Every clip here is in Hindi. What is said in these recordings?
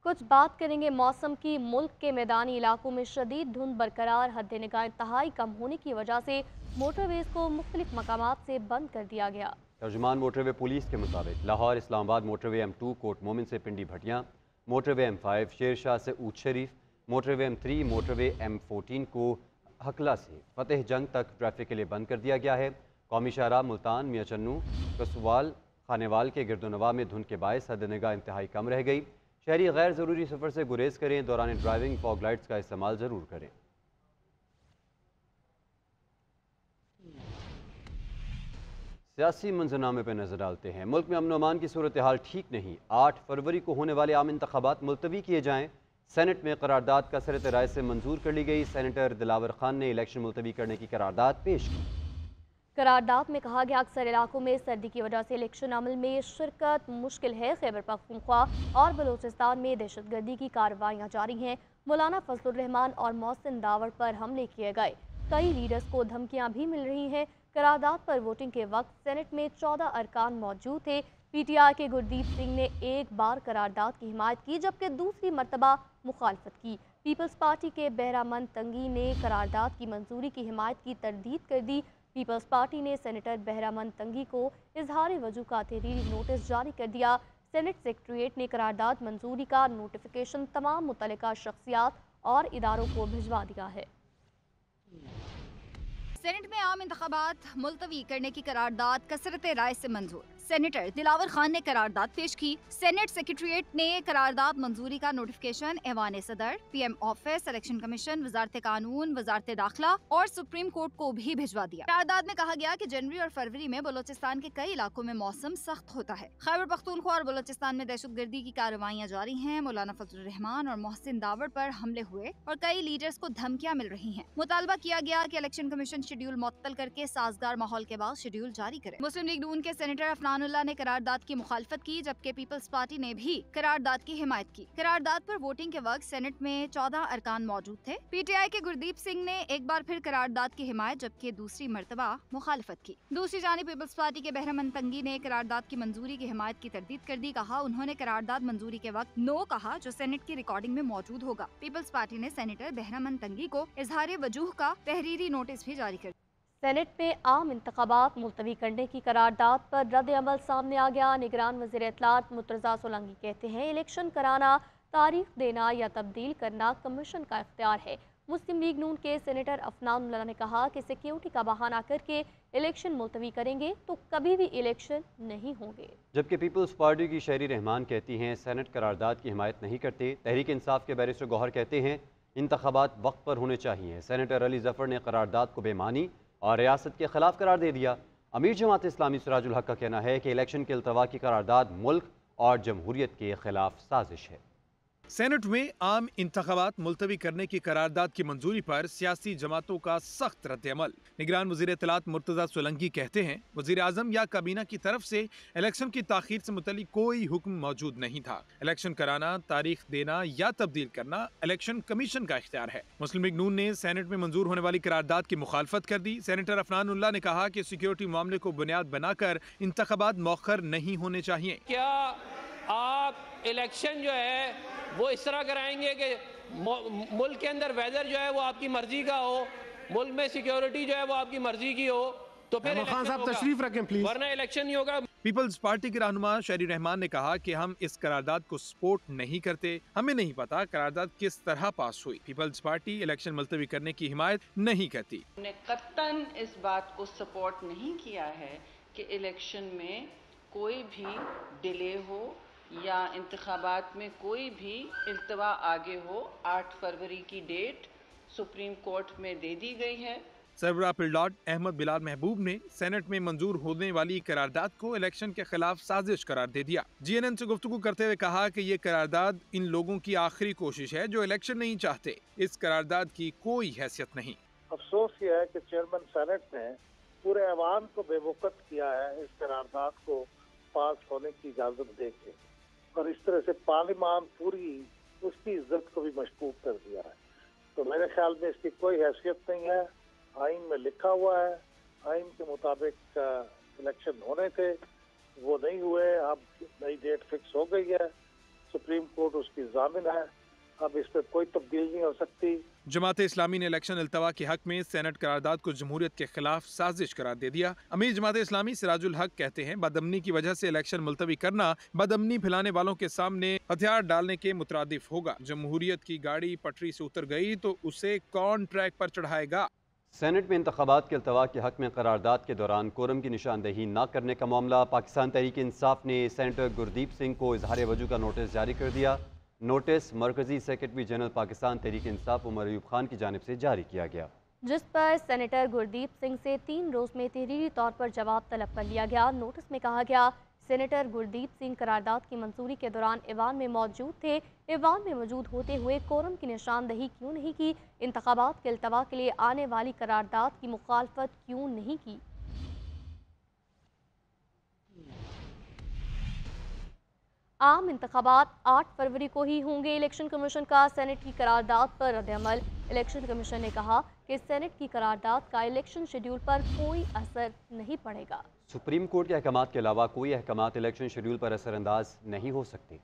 कुछ बात करेंगे मौसम की। मुल्क के मैदानी इलाकों में शदीद धुंध बरकरार, हद निगाह इंतहाई कम होने की वजह से मोटरवेज को मुख्तलिफ मकामात से बंद कर दिया गया। तर्जुमान मोटरवे पुलिस के मुताबिक Lahore Islamabad motorway M2 coat मोमिन से पिंडी भटियाँ, मोटरवे M5 शेरशाह से ऊट शरीफ, मोटरवे M3 मोटरवे M14 को हकला से फतेह जंग तक ट्रैफिक के लिए बंद कर दिया गया है। कौमी शाहराह मुल्तान, मियाँ चन्नू, कसवाल, खानेवाल के गिरदोनवा में धुंध के बायस हद निगाह इंतहाई कम रह गई। शहरी गैर ज़रूरी सफ़र से गुरेज करें, दौरान ड्राइविंग फॉग लाइट्स का इस्तेमाल ज़रूर करें। सियासी मंजरनामे पर नजर डालते हैं। मुल्क में अमन अमान की सूरत हाल ठीक नहीं। 8 फरवरी को होने वाले आम इंतखाबात मुलतवी किए जाएँ। सेनेट में करारदाद कसरत राय से मंजूर कर ली गई। सेनेटर दिलावर खान ने इलेक्शन मुलतवी करने की करारदाद पेश की। करारदाद में कहा गया अक्सर इलाकों में सर्दी की वजह से इलेक्शन अमल में शिरकत मुश्किल है। खैबर पख्तूनख्वा और बलूचिस्तान में दहशतगर्दी की कार्रवाइयाँ जारी हैं। मौलाना फजलुर रहमान और मोहसिन दावर पर हमले किए गए। कई लीडर्स को धमकियां भी मिल रही हैं। करारदाद पर वोटिंग के वक्त सेनेट में 14 अरकान मौजूद थे। PTI के गुरदीप सिंह ने एक बार करारदाद की हिमायत की, जबकि दूसरी मरतबा मुखालफत की। पीपल्स पार्टी के बहरामंद तंगी ने करारदाद की मंजूरी की हिमायत की तरदीद कर दी। पीपल्स पार्टी ने सेनेटर बहरामंद तंगी को इजहार वजू का तहरीरी नोटिस जारी कर दिया। सेनेट सेक्रेटरीट ने करारदाद मंजूरी का नोटिफिकेशन तमाम मुतल्लिका शख्सियात और इदारों को भिजवा दिया है। सेनेट में आम इंतखाबात मुलतवी करने की करारदाद कसरत राय से मंजूर। सेनेटर दिलावर खान ने करारदाद पेश की। सेनेट सेक्रेटरीट ने करारदाद मंजूरी का नोटिफिकेशन ऐवान सदर, PM ऑफिस, इलेक्शन कमीशन, वजारत कानून, वजारत दाखिला और सुप्रीम कोर्ट को भी भिजवा दिया। करारदाद में कहा गया कि जनवरी और फरवरी में बलोचिस्तान के कई इलाकों में मौसम सख्त होता है। खैबर पख्तूनख्वा और बलोचिस्तान में दहशतगर्दी की कार्रवाइयाँ जारी हैं। मौलाना फजलुर रहमान और मोहसिन दावर पर हमले हुए और कई लीडर्स को धमकियाँ मिल रही हैं। मुतालबा किया गया कि इलेक्शन कमीशन शेड्यूल मुअत्तल करके साजगार माहौल के बाद शेड्यूल जारी करे। मुस्लिम लीग नून के सेनेटर अफनानुल्लाह ने करारदाद की मुखालफत की, जबकि पीपल्स पार्टी ने भी करारदाद की हिमायत की। करारदाद पर वोटिंग के वक्त सेनेट में 14 अरकान मौजूद थे। PTI के गुरदीप सिंह ने एक बार फिर करारदाद की हिमायत, जबकि दूसरी मरतबा मुखालफत की। दूसरी जानिब पीपल्स पार्टी के बहरामंद तंगी ने करारदाद की मंजूरी की हिमायत की तरदीद कर दी। कहा उन्होंने करारदाद मंजूरी के वक्त नो कहा, जो सेनेट की रिकॉर्डिंग में मौजूद होगा। पीपल्स पार्टी ने सेनेटर बहरामंद तंगी को इजहार वजूह का तहरीरी नोटिस भी जारी कर दिया। सेनेट में आम इंतखाबात मुलतवी करने की करारदाद पर रद्द अमल सामने आ गया। निगरान वज़ीर इत्तलात मुर्तज़ा सोलंकी कहते हैं इलेक्शन कराना, तारीख देना या तब्दील करना कमीशन का इख्तियार है। मुस्लिम लीग नून के सेनेटर अफनानुल्लाह ने कहा कि सिक्योरिटी का बहाना करके इलेक्शन मुलतवी करेंगे तो कभी भी इलेक्शन नहीं होंगे। जबकि पीपल्स पार्टी की शहरी रहमान कहती हैं सेनेट करारदाद की हिमायत नहीं करते। तहरीक इंसाफ के बैरिस्टर गौहर कहते हैं इंतखाबात वक्त पर होने चाहिए। सेनेटर अली जफर ने करारदाद को बेमानी और रियासत के खिलाफ करार दे दिया। अमीर जमात इस्लामी सिराजुल हक का कहना है कि इलेक्शन के अल्तवा की करारदाद मुल्क और जमहूरियत के खिलाफ साजिश है। सेनेट में आम इंतखाबात मुलतवी करने की करारदाद की मंजूरी पर सियासी जमातों का सख्त रद्द-ए-अमल। निगरान वज़ीर इत्तलात मुर्तज़ा सोलंकी कहते हैं वज़ीर आज़म या काबीना की तरफ से इलेक्शन की ताख़ीर से मुतल्लिक कोई हुक्म मौजूद नहीं था। इलेक्शन कराना, तारीख देना या तब्दील करना इलेक्शन कमीशन का इख्तियार है। मुस्लिम लीग नून ने सेनेट में मंजूर होने वाली करारदाद की मुखालफत कर दी। सेनेटर अफनानुल्लाह ने कहा कि सिक्योरिटी मामले को बुनियाद बनाकर इंतखाबात मौखर नहीं होने चाहिए। क्या आप इलेक्शन जो है वो इस तरह कराएंगे कि मुल्क के अंदर वेदर जो है वो आपकी मर्जी का हो, मुल्क में सिक्योरिटी जो है वो आपकी मर्जी की हो, तो फिर खान साहब तशरीफ रखें प्लीज, वरना इलेक्शन नहीं होगा। पीपल्स पार्टी के रहनुमा शहरी रहमान ने कहा कि हम इस करारदाद को सपोर्ट नहीं करते। हमें नहीं पता करारदाद किस तरह पास हुई। पीपल्स पार्टी इलेक्शन मुलतवी करने की हिमायत नहीं करती। हमने कतन इस बात को सपोर्ट नहीं किया है कि इलेक्शन में कोई भी डिले हो या इंतखाबात में कोई भी इल्तवा आगे हो। 8 फरवरी की डेट सुप्रीम कोर्ट में दे दी गई है। सरबराह पिलडॉट अहमद बिलाल महबूब ने सेनेट में मंजूर होने वाली करारदाद को इलेक्शन के खिलाफ साजिश करार दे दिया। GNN से गुफ्तगू करते हुए कहा कि ये करारदाद इन लोगों की आखिरी कोशिश है जो इलेक्शन नहीं चाहते। इस करारदाद की कोई हैसियत नहीं। अफसोस ये है कि चेयरमैन सेनेट ने पूरे ऐवान को बेवकूफ किया है इस करारदाद को पास होने की इजाजत देके, और इस तरह से पार्लिमान पूरी उसकी इज्जत को भी मशकूक कर दिया है। तो मेरे ख्याल में इसकी कोई हैसियत नहीं है। आइन में लिखा हुआ है, आइन के मुताबिक इलेक्शन होने थे, वो नहीं हुए। अब नई डेट फिक्स हो गई है। सुप्रीम कोर्ट उसकी जामिन है। अब इस पर कोई तब्दीली नहीं हो सकती। जमात इस्लामी ने इलेक्शन अल्तवा के हक में सेनेट करारदाद को जमहूरियत के खिलाफ साजिश करार दे दिया। अमीर जमात इस्लामी सिराजुल हक कहते हैं, बदअमनी की वजह से इलेक्शन मुलतवी करना बदअमनी फैलाने वालों के सामने हथियार डालने के मुतरादिफ होगा। जमहूरियत की गाड़ी पटरी से उतर गई तो उसे कौन ट्रैक पर चढ़ाएगा। सेनेट में इंतखाबात के अल्तवा के हक में करारदाद के दौरान कोरम की निशानदही न करने का मामला। पाकिस्तान तहरीक इंसाफ ने सेनेटर गुरदीप सिंह को इजहार वजू का नोटिस जारी कर दिया। नोटिस मरकजी सेक्रेटरी जनरल पाकिस्तान तहरीक इंसाफ उमर अयूब खान की जानिब से जारी किया गया, जिस पर सेनेटर गुरदीप सिंह से 3 रोज़ में तहरीरी तौर पर जवाब तलब कर लिया गया। नोटिस में कहा गया, सेनेटर गुरदीप सिंह करारदाद की मंजूरी के दौरान ऐवान में मौजूद थे। ऐवान में मौजूद होते हुए कोरम की निशानदही क्यों नहीं की? इंतखाबात के अल्तवा के लिए आने वाली करारदाद की मुखालफत क्यों नहीं की? आम इंतखाबात 8 फरवरी को ही होंगे। इलेक्शन कमीशन का सेनेट की करारदाद पर रद्द-ए-अमल। इलेक्शन कमीशन ने कहा कि सेनेट की करारदाद का इलेक्शन शेड्यूल पर कोई असर नहीं पड़ेगा। सुप्रीम कोर्ट के अहकामात के अलावा कोई अहकामात इलेक्शन शेड्यूल पर असरअंदाज नहीं हो सकते।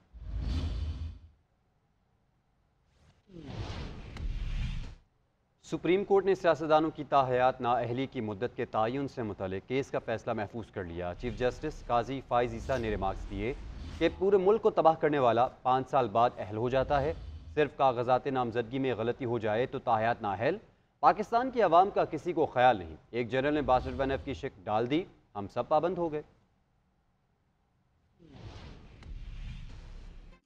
सुप्रीम कोर्ट ने सियासतदानों की ताहयात नाअहली की मुद्दत के तयन से मुतल्लिक केस का फैसला महफूज कर लिया। चीफ जस्टिस काजी फाइज ईसा ने रिमार्क्स दिए कि पूरे मुल्क को तबाह करने वाला 5 साल बाद अहल हो जाता है। सिर्फ कागजात नामजदगी में गलती हो जाए तो ताहयात नाअहल। पाकिस्तान की आवाम का किसी को ख्याल नहीं। एक जनरल ने 62F की शिक डाल दी, हम सब पाबंद हो गए।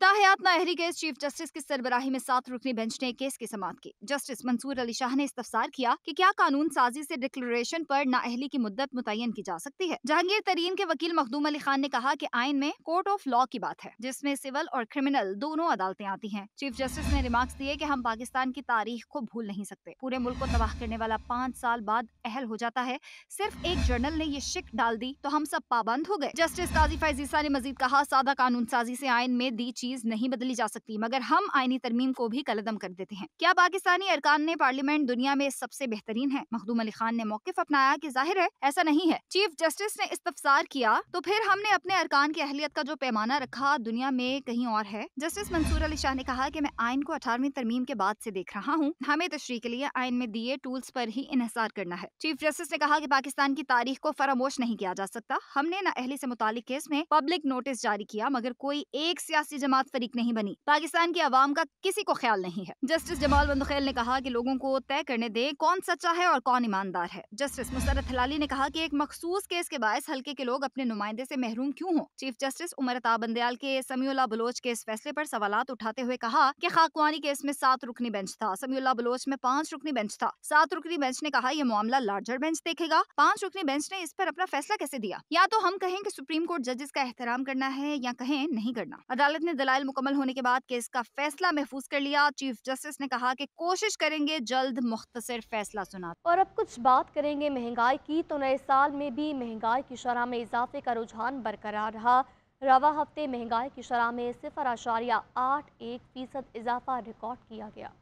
ताहयात नाअहली केस चीफ जस्टिस की सरबराही में 7 रुकनी बेंच ने केस की समाअत की। जस्टिस मंसूर अली शाह ने इस्तफसार किया कि क्या कानून साजी से डिक्लेरेशन पर नाअहली की मुद्दत मुतय्यन की जा सकती है। जहांगीर तरीन के वकील मखदूम अली खान ने कहा कि आइन में कोर्ट ऑफ लॉ की बात है, जिसमें सिविल और क्रिमिनल दोनों अदालतें आती हैं। चीफ जस्टिस ने रिमार्क्स दिए कि हम पाकिस्तान की तारीख को भूल नहीं सकते। पूरे मुल्क को तबाह करने वाला 5 साल बाद अहल हो जाता है। सिर्फ एक जर्नल ने ये शिक डाल दी तो हम सब पाबंद हो गए। जस्टिस काजी फाइज ईसा ने मजीद कहा, सादा कानून साजी से आइन में दी चीज नहीं बदली जा सकती, मगर हम आईनी तरमीम को भी कलअदम कर देते हैं। क्या पाकिस्तानी अरकान ने पार्लियामेंट दुनिया में सबसे बेहतरीन है? मखदूम अली खान ने मौकिफ अपनाया कि जाहिर है ऐसा नहीं है। चीफ जस्टिस ने इस्तफसार किया, तो फिर हमने अपने अरकान की अहलियत का जो पैमाना रखा दुनिया में कहीं और है। जस्टिस मंसूर अली शाह ने कहा कि मैं आइन को 18वीं तरमीम के बाद से देख रहा हूँ। हमें तशरीह के लिए आइन में दिए टूल्स पर ही इन्हिसार करना है। चीफ जस्टिस ने कहा कि पाकिस्तान की तारीख को फरामोश नहीं किया जा सकता। हमने नाअहली से मुतालिक केस में पब्लिक नोटिस जारी किया, मगर कोई एक सियासी जमात फरीक नहीं बनी। पाकिस्तान की आवाम का किसी को ख्याल नहीं है। जस्टिस जमाल बंदखेल ने कहा कि लोगों को तय करने दे कौन सच्चा है और कौन ईमानदार है। जस्टिस मुसरत हलाली ने कहा कि एक मखसूस केस के बायस हल्के के लोग अपने नुमाइंदे से महरूम क्यों हो। चीफ जस्टिस उमर अता बंदयाल के समीउल्लाह बलोच के इस फैसले पर सवालात उठाते हुए कहा कि खाकवानी केस में 7 रुकनी बेंच था, समीउल्लाह बलोच में 5 रुकनी बेंच था। 7 रुकनी बेंच ने कहा यह मामला लार्जर बेंच देखेगा। 5 रुकनी बेंच ने इस पर अपना फैसला कैसे दिया? या तो हम कहें कि सुप्रीम कोर्ट जजेस का एहतराम करना है या कहें नहीं करना। अदालत ने दलाइल मुकम्मल होने के बाद केस का फैसला महफूज कर लिया। चीफ जस्टिस ने कहा कि कोशिश करेंगे जल्द मुख्तसर फैसला सुना। और अब कुछ बात करेंगे महंगाई की। तो नए साल में भी महंगाई की शरह में इजाफे का रुझान बरकरार रहा। रवा हफ्ते महंगाई की शरह में 0.81% इजाफा रिकॉर्ड किया गया।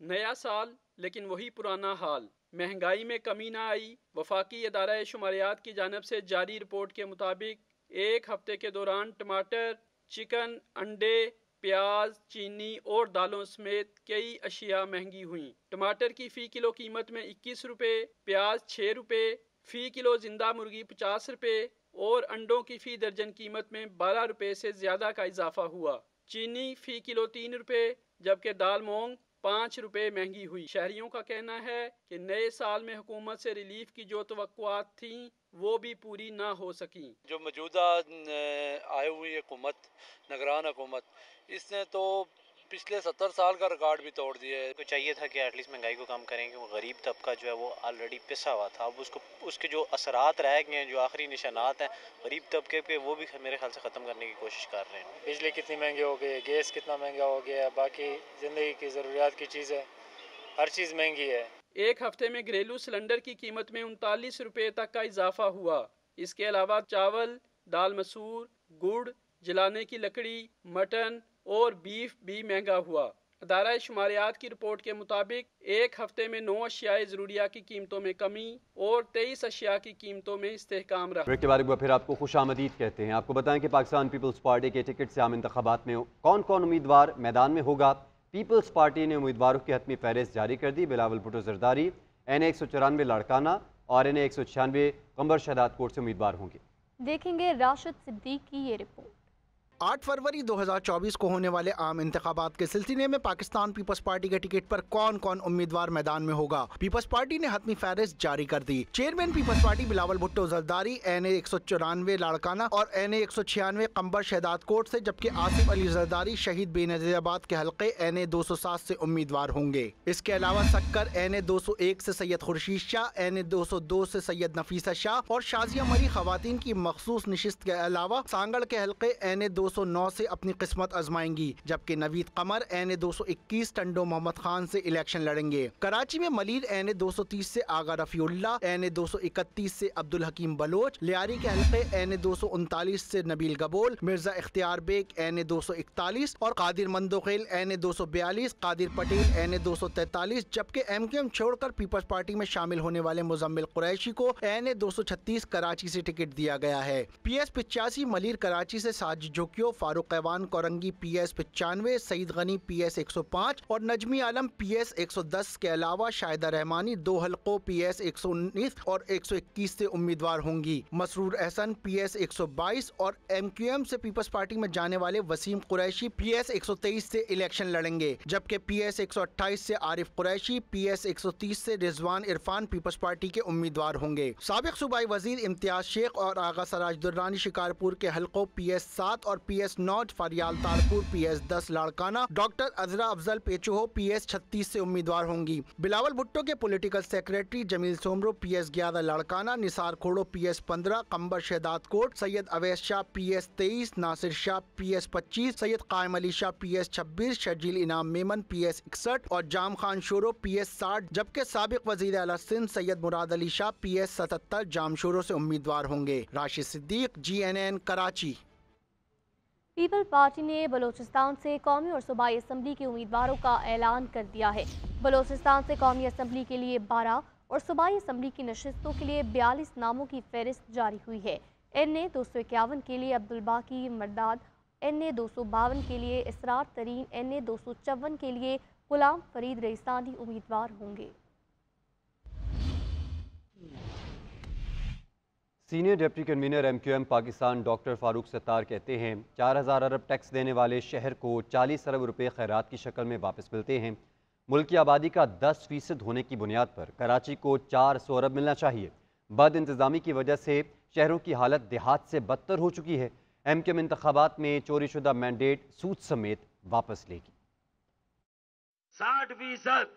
नया साल लेकिन वही पुराना हाल, महंगाई में कमी न आई। वफाकी इदारा शुमारियात की जानिब से जारी रिपोर्ट के मुताबिक एक हफ्ते के दौरान टमाटर, चिकन, अंडे, प्याज, चीनी और दालों समेत कई अशिया महंगी हुई। टमाटर की फ़ी किलो कीमत में 21 रुपये, प्याज 6 रुपये, फ़ी किलो जिंदा मुर्गी 50 रुपये और अंडों की फ़ी दर्जन कीमत में 12 रुपये से ज़्यादा का इजाफा हुआ। चीनी फ़ी किलो 3 रुपये, जबकि दाल मूंग 5 रुपये महंगी हुई। शहरियों का कहना है कि नए साल में हुकूमत से रिलीफ की जो तवक्कुआत थी वो भी पूरी ना हो सकी। जो मौजूदा आई हुई हुकूमत, निगरान हुकूमत, इसने तो पिछले 70 साल का रिकॉर्ड भी तोड़ दिया है। चाहिए था कि एटलीस्ट महंगाई को कम करें, क्योंकि गरीब तबका जो है वो ऑलरेडी पिसा हुआ था। अब उसके जो असरात रह गए हैं, जो आखिरी निशानात हैं गरीब तबके पे, वो भी मेरे ख्याल से ख़त्म करने की कोशिश कर रहे हैं। बिजली कितनी महंगी हो गई है, गैस कितना महंगा हो गया है, बाकी ज़िंदगी की ज़रूरियात की चीज़ें, हर चीज़ महंगी है। एक हफ्ते में घरेलू सिलेंडर की कीमत में 39 रुपये तक का इजाफा हुआ। इसके अलावा चावल, दाल मसूर, गुड़, जलाने की लकड़ी, मटन और बीफ भी महंगा हुआ। अदारा शुमारियात की रिपोर्ट के मुताबिक एक हफ्ते में 9 अशियाए ज़रूरिया की कीमतों में कमी और 23 अशिया की कीमतों में इस्तेहकाम रहा। ब्रेक के बारे में फिर आपको खुशामदीद कहते हैं। आपको बताएं कि पाकिस्तान पीपल्स पार्टी के टिकट से आम इंतखाबात में कौन कौन उम्मीदवार मैदान में होगा। पीपल्स पार्टी ने उम्मीदवारों की हतमी फहरिस्त जारी कर दी। बिलावल भुट्टो जरदारी NA 194 लाड़काना और NA 196 कंबर शहदाद कोट से उम्मीदवार होंगे। देखेंगे राशिद सिद्दीक की ये रिपोर्ट। 8 फरवरी 2024 को होने वाले आम इंतखाबात के सिलसिले में पाकिस्तान पीपल्स पार्टी के टिकट पर कौन कौन उम्मीदवार मैदान में होगा, पीपल्स पार्टी ने हतमी फहरिस्त जारी कर दी। चेयरमैन पीपल्स पार्टी बिलावल भुट्टो जरदारी NA 194 लाड़काना और NA 196 कंबर शहदाद कोट से, जबकि आसिफ अली जरदारी शहीद बेनजीराबाद के हल्के NA 207 से उम्मीदवार होंगे। इसके अलावा सक्कर NA 201 से सैयद खुर्शीद शाह, NA 202 से सैयद नफीसा शाह और शाजिया मरी खवातीन की मखसूस नशिस्त के अलावा सांगड़ के हल्के NA 209 से अपनी किस्मत आजमाएंगी, जबकि नवीद कमर NA 221 टंडो मोहम्मद खान से इलेक्शन लड़ेंगे। कराची में मलिर NA 230 से आगा रफीउल्लाह, NA 231 से अब्दुल हकीम बलोच, लियारी के हल्के NA 239 से नबील गबोल, मिर्जा इख्तियार बेग NA 241 और कादिर मंदोखेल NA 242, कादिर पटेल NA 243, जबकि MQM छोड़कर पीपल्स पार्टी में शामिल होने वाले मुजम्मिल कुरैशी को NA 236 कराची से टिकट दिया गया है। PS 85 मलिर कराची से साजिद जोकियो, फारूक ऐवान कोरंगी PS 95, सईद गनी PS 105 और नजमी आलम PS 110 के अलावा शाहिदा रहमानी 2 हल्कों PS 119 और 121 से उम्मीदवार होंगी। मसरूर एहसन PS 122 और MQM से पीपल्स पार्टी में जाने वाले वसीम कुरैशी PS 123 से इलेक्शन लड़ेंगे, जबकि PS 128 से आरिफ कुरैशी, PS 130 से रिजवान इरफान पीपल्स पार्टी के उम्मीदवार होंगे। साबिक सूबाई वजीर इम्तियाज शेख और आगा सराज दुर्रानी शिकारपुर के हल्कों PS 7 और PS 9, Faryal Talpur PS 10 Larkana, doctor Azra Afzal Pechuho PS 36 से उम्मीदवार होंगी। बिलावल भुट्टो के political secretary Jameel Soomro PS 11 Larkana, Nisar Khuhro PS 15, Qambar Shahdad Kot, Syed Awais Shah PS 23, Nasir Shah PS 25, Syed Qaim Ali Shah PS 26, Sharjeel इनाम मेमन PS 61 और जाम खान शोरो PS 60, जबकि साबिक वजीर आला सिंध सैयद मुराद अली शाह PS 77 जाम शोरो से उम्मीदवार होंगे। Rashid Siddique, GNN, Karachi. People party ने बलूचिस्तान से कौमी और सूबाई असम्बली के उम्मीदवारों का ऐलान कर दिया है। बलूचिस्तान से कौमी असम्बली के लिए 12 और सूबाई असम्बली की नशिस्तों के लिए 42 नामों की फहरिस्त जारी हुई है। NA 251 के लिए अब्दुल बाकी मर्दाद, NA 252 के लिए इसरार तरीन, NA 254 के लिए गुलाम फरीद रईसानी उम्मीदवार होंगे। Senior deputy convener MQM Pakistan doctor Farooq Sattar कहते हैं 4000 अरब टैक्स देने वाले शहर को 40 अरब रुपए खैरात की शक्ल में वापस मिलते हैं। मुल्क की आबादी का 10% होने की बुनियाद पर कराची को 400 अरब मिलना चाहिए। बद इंतजामी की वजह से शहरों की हालत देहात से बदतर हो चुकी है। MQM इंतखाबात में चोरी शुदा मैंडेट सूद समेत वापस लेगी। 60%,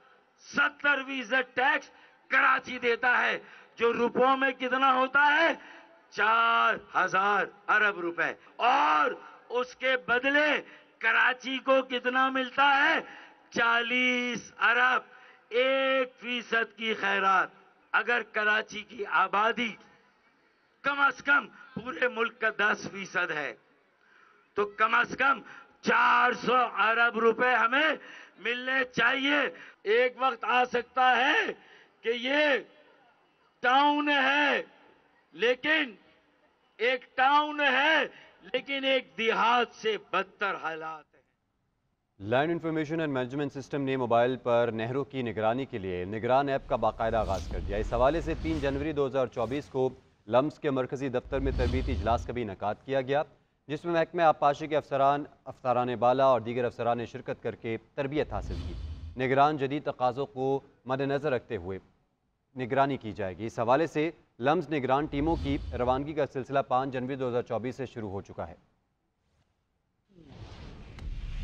70% टैक्स कराची देता है, जो रुपयों में कितना होता है 4000 अरब रुपए, और उसके बदले कराची को कितना मिलता है 40 अरब, 1% की खैरात। अगर कराची की आबादी कम से कम पूरे मुल्क का 10% है तो कम से कम 400 अरब रुपए हमें मिलने चाहिए। एक वक्त आ सकता है कि ये टाउन है लेकिन एक देहात से बदतर हालात है। Land information and management system ने मोबाइल पर नहरों की निगरानी के लिए निगरान ऐप का बाकायदा आगाज कर दिया। इस हवाले से 3 जनवरी 2024 को लम्स के मरकजी दफ्तर में तरबीती इजलास का भी इनेकाद किया गया, जिसमें महकमे आबपाशी के अफसरान बाला और दीगर अफसरान ने शिरकत करके तरबियत हासिल की। निगरान जदीद तकाज़ों को मद्देनज़र रखते हुए निगरानी की जाएगी। इस हवाले से लम्स निगरान टीमों की रवानगी का सिलसिला 5 जनवरी 2024 से शुरू हो चुका है।